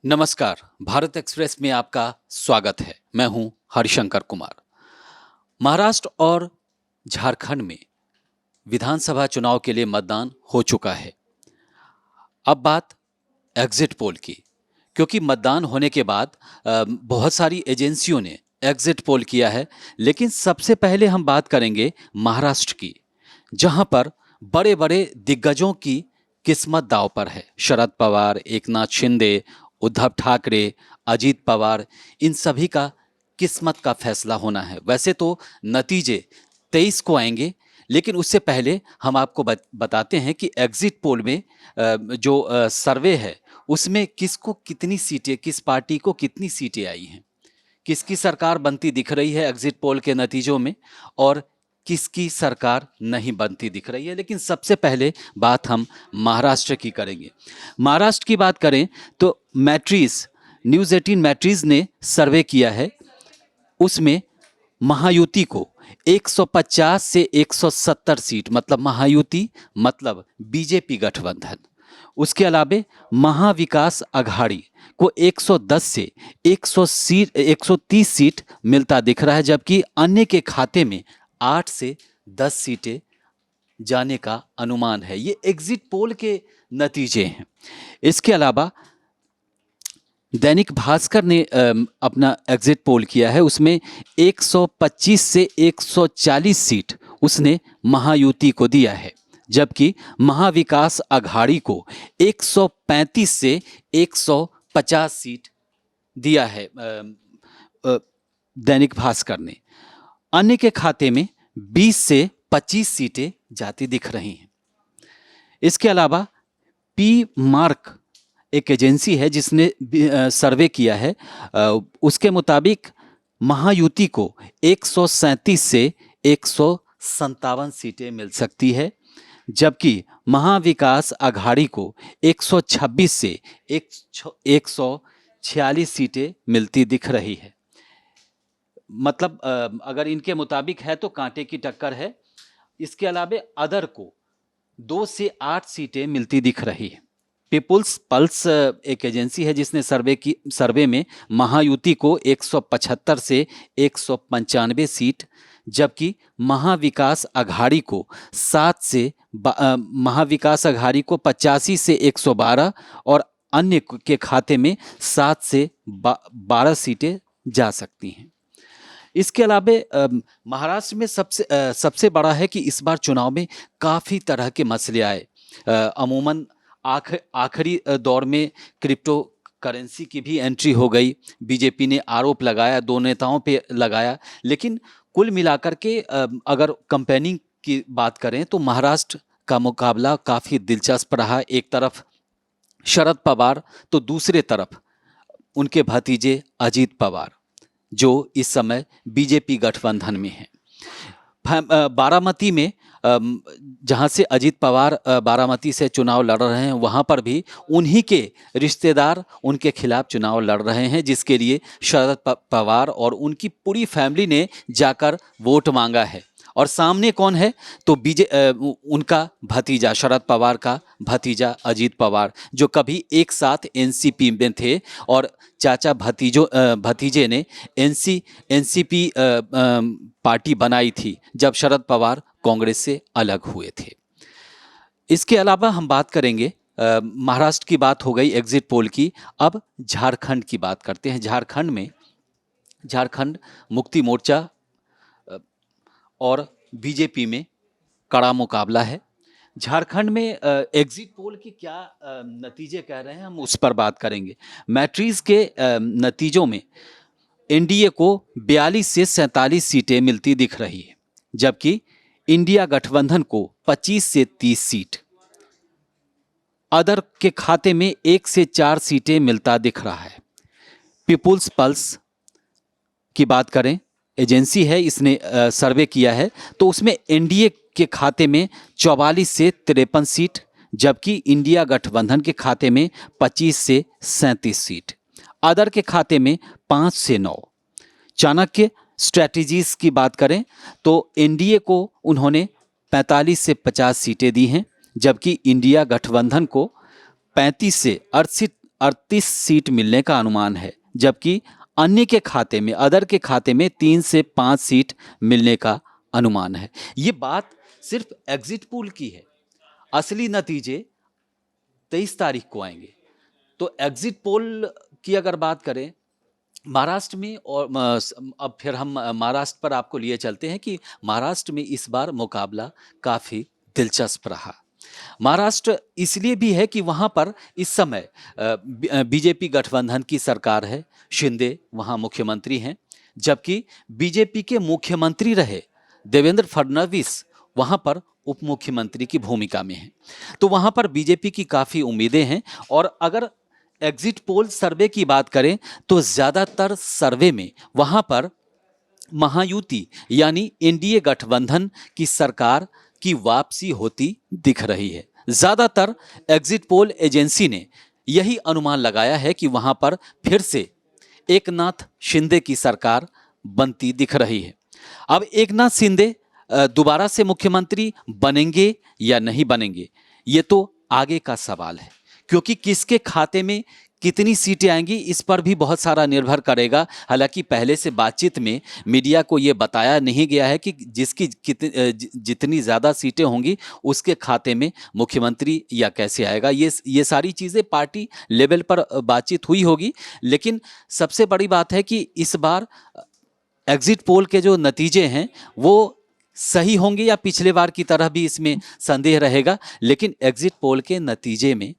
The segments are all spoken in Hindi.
नमस्कार। भारत एक्सप्रेस में आपका स्वागत है। मैं हूं हरिशंकर कुमार। महाराष्ट्र और झारखंड में विधानसभा चुनाव के लिए मतदान हो चुका है। अब बात एग्जिट पोल की, क्योंकि मतदान होने के बाद बहुत सारी एजेंसियों ने एग्जिट पोल किया है। लेकिन सबसे पहले हम बात करेंगे महाराष्ट्र की, जहां पर बड़े बड़े दिग्गजों की किस्मत दांव पर है। शरद पवार, एकनाथ शिंदे, उद्धव ठाकरे, अजीत पवार, इन सभी का किस्मत का फैसला होना है। वैसे तो नतीजे 23 को आएंगे, लेकिन उससे पहले हम आपको बताते हैं कि एग्जिट पोल में जो सर्वे है उसमें किसको कितनी सीटें, किस पार्टी को कितनी सीटें आई हैं, किसकी सरकार बनती दिख रही है एग्जिट पोल के नतीजों में, और किसकी सरकार नहीं बनती दिख रही है। लेकिन सबसे पहले बात हम महाराष्ट्र की करेंगे। महाराष्ट्र की बात करें तो मैट्रीज, न्यूज़ 18 मैट्रीज ने सर्वे किया है। उसमें महायुति को 150 से 170 सीट, मतलब महायुति मतलब बीजेपी गठबंधन, उसके अलावे महाविकास अघाड़ी को 110 से 130 सीट मिलता दिख रहा है, जबकि अन्य के खाते में 8 से 10 सीटें जाने का अनुमान है। ये एग्जिट पोल के नतीजे हैं। इसके अलावा दैनिक भास्कर ने अपना एग्जिट पोल किया है। उसमें 125 से 140 सीट उसने महायुति को दिया है, जबकि महाविकास अघाड़ी को 135 से 150 सीट दिया है दैनिक भास्कर ने। अन्य के खाते में 20 से 25 सीटें जाती दिख रही हैं। इसके अलावा पी मार्क एक एजेंसी है जिसने सर्वे किया है। उसके मुताबिक महायुति को 137 से 157 सीटें मिल सकती है, जबकि महाविकास अघाड़ी को 126 से 146 सीटें मिलती दिख रही है। मतलब अगर इनके मुताबिक है तो कांटे की टक्कर है। इसके अलावा अदर को 2 से 8 सीटें मिलती दिख रही है। पीपुल्स पल्स एक एजेंसी है जिसने सर्वे में महायुति को 175 से 195 सीट, जबकि महाविकास अघाड़ी को 85 से 112 और अन्य के खाते में 7 से 12 सीटें जा सकती हैं। इसके अलावा महाराष्ट्र में सबसे बड़ा है कि इस बार चुनाव में काफ़ी तरह के मसले आए। अमूमन आखिरी दौर में क्रिप्टो करेंसी की भी एंट्री हो गई। बीजेपी ने आरोप लगाया, दो नेताओं पे लगाया। लेकिन कुल मिलाकर के अगर कंपेयरिंग की बात करें तो महाराष्ट्र का मुकाबला काफ़ी दिलचस्प रहा। एक तरफ शरद पवार तो दूसरे तरफ उनके भतीजे अजीत पवार, जो इस समय बीजेपी गठबंधन में हैं। बारामती में जहां से अजीत पवार बारामती से चुनाव लड़ रहे हैं, वहां पर भी उन्हीं के रिश्तेदार उनके खिलाफ चुनाव लड़ रहे हैं, जिसके लिए शरद पवार और उनकी पूरी फैमिली ने जाकर वोट मांगा है। और सामने कौन है तो उनका भतीजा, शरद पवार का भतीजा अजीत पवार, जो कभी एक साथ एनसीपी में थे और चाचा भतीजे ने एनसीपी पार्टी बनाई थी जब शरद पवार कांग्रेस से अलग हुए थे। इसके अलावा हम बात करेंगे, महाराष्ट्र की बात हो गई एग्जिट पोल की। अब झारखंड की बात करते हैं। झारखंड मुक्ति मोर्चा और बीजेपी में कड़ा मुकाबला है। झारखंड में एग्जिट पोल की क्या नतीजे कह रहे हैं, हम उस पर बात करेंगे। मैट्रीज के नतीजों में एनडीए को 42 से 47 सीटें मिलती दिख रही है, जबकि इंडिया गठबंधन को 25 से 30 सीट, अदर के खाते में 1 से 4 सीटें मिलता दिख रहा है। पीपुल्स पल्स की बात करें, एजेंसी है, इसने सर्वे किया है, तो उसमें एनडीए के खाते में 44 से 53 सीट, जबकि इंडिया गठबंधन के खाते में 25 से 37 सीट, अदर के खाते में 5 से 9। चाणक्य स्ट्रैटेजीज की बात करें तो एनडीए को उन्होंने 45 से 50 सीटें दी हैं, जबकि इंडिया गठबंधन को 35 से 38 सीट मिलने का अनुमान है, जबकि अन्य के खाते में, अदर के खाते में 3 से 5 सीट मिलने का अनुमान है। ये बात सिर्फ एग्जिट पोल की है, असली नतीजे 23 तारीख को आएंगे। तो एग्जिट पोल की अगर बात करें महाराष्ट्र में, और अब फिर हम महाराष्ट्र पर आपको लिए चलते हैं कि महाराष्ट्र में इस बार मुकाबला काफ़ी दिलचस्प रहा। महाराष्ट्र इसलिए भी है कि वहाँ पर इस समय बीजेपी गठबंधन की सरकार है, शिंदे वहाँ मुख्यमंत्री हैं, जबकि बीजेपी के मुख्यमंत्री रहे देवेंद्र फडणवीस वहाँ पर उप मुख्यमंत्री की भूमिका में हैं। तो वहाँ पर बीजेपी की काफ़ी उम्मीदें हैं। और अगर एग्जिट पोल सर्वे की बात करें तो ज़्यादातर सर्वे में वहाँ पर महायुति यानी एनडीए गठबंधन की सरकार की वापसी होती दिख रही है। ज़्यादातर एग्जिट पोल एजेंसी ने यही अनुमान लगाया है कि वहाँ पर फिर से एकनाथ शिंदे की सरकार बनती दिख रही है। अब एकनाथ शिंदे दोबारा से मुख्यमंत्री बनेंगे या नहीं बनेंगे, ये तो आगे का सवाल है, क्योंकि किसके खाते में कितनी सीटें आएंगी इस पर भी बहुत सारा निर्भर करेगा। हालांकि पहले से बातचीत में मीडिया को ये बताया नहीं गया है कि जिसकी जितनी ज़्यादा सीटें होंगी उसके खाते में मुख्यमंत्री या कैसे आएगा। ये सारी चीज़ें पार्टी लेवल पर बातचीत हुई होगी। लेकिन सबसे बड़ी बात है कि इस बार एग्जिट पोल के जो नतीजे हैं वो सही होंगे या पिछले बार की तरह भी इसमें संदेह रहेगा। लेकिन एग्जिट पोल के नतीजे में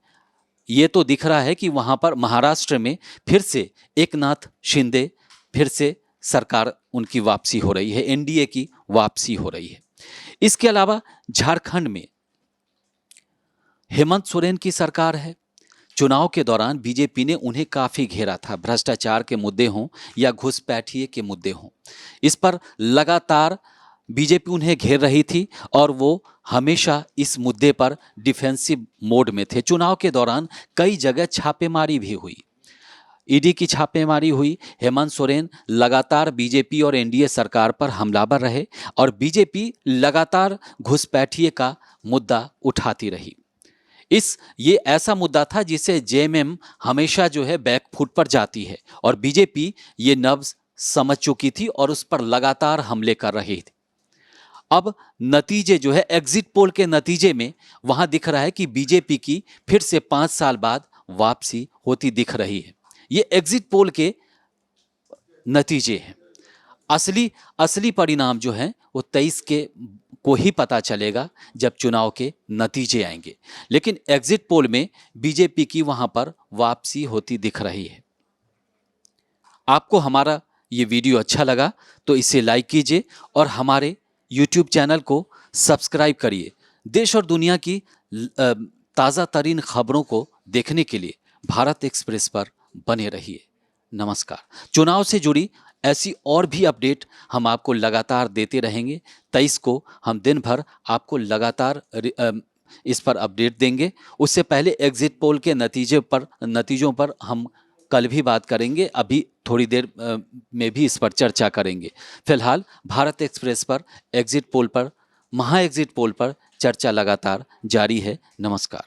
ये तो दिख रहा है कि वहाँ पर महाराष्ट्र में फिर से एकनाथ शिंदे, फिर से सरकार उनकी वापसी हो रही है, एनडीए की वापसी हो रही है। इसके अलावा झारखंड में हेमंत सोरेन की सरकार है। चुनाव के दौरान बीजेपी ने उन्हें काफ़ी घेरा था, भ्रष्टाचार के मुद्दे हों या घुसपैठिए के मुद्दे हों, इस पर लगातार बीजेपी उन्हें घेर रही थी और वो हमेशा इस मुद्दे पर डिफेंसिव मोड में थे। चुनाव के दौरान कई जगह छापेमारी भी हुई, ईडी की छापेमारी हुई। हेमंत सोरेन लगातार बीजेपी और एनडीए सरकार पर हमलावर रहे और बीजेपी लगातार घुसपैठिए का मुद्दा उठाती रही। ये ऐसा मुद्दा था जिसे जेएमएम हमेशा जो है बैकफुट पर जाती है और बीजेपी ये नब्ज समझ चुकी थी और उस पर लगातार हमले कर रही थी। अब नतीजे जो है एग्जिट पोल के नतीजे में वहां दिख रहा है कि बीजेपी की फिर से 5 साल बाद वापसी होती दिख रही है। ये एग्जिट पोल के नतीजे हैं। असली परिणाम जो है वो 23 के को ही पता चलेगा जब चुनाव के नतीजे आएंगे। लेकिन एग्जिट पोल में बीजेपी की वहां पर वापसी होती दिख रही है। आपको हमारा ये वीडियो अच्छा लगा तो इसे लाइक कीजिए और हमारे YouTube चैनल को सब्सक्राइब करिए। देश और दुनिया की ताज़ा तरीन खबरों को देखने के लिए भारत एक्सप्रेस पर बने रहिए। नमस्कार। चुनाव से जुड़ी ऐसी और भी अपडेट हम आपको लगातार देते रहेंगे। 23 को हम दिन भर आपको लगातार इस पर अपडेट देंगे। उससे पहले एग्जिट पोल के नतीजों पर हम कल भी बात करेंगे, अभी थोड़ी देर में भी इस पर चर्चा करेंगे। फिलहाल भारत एक्सप्रेस पर एग्जिट पोल पर, महा एग्जिट पोल पर चर्चा लगातार जारी है। नमस्कार।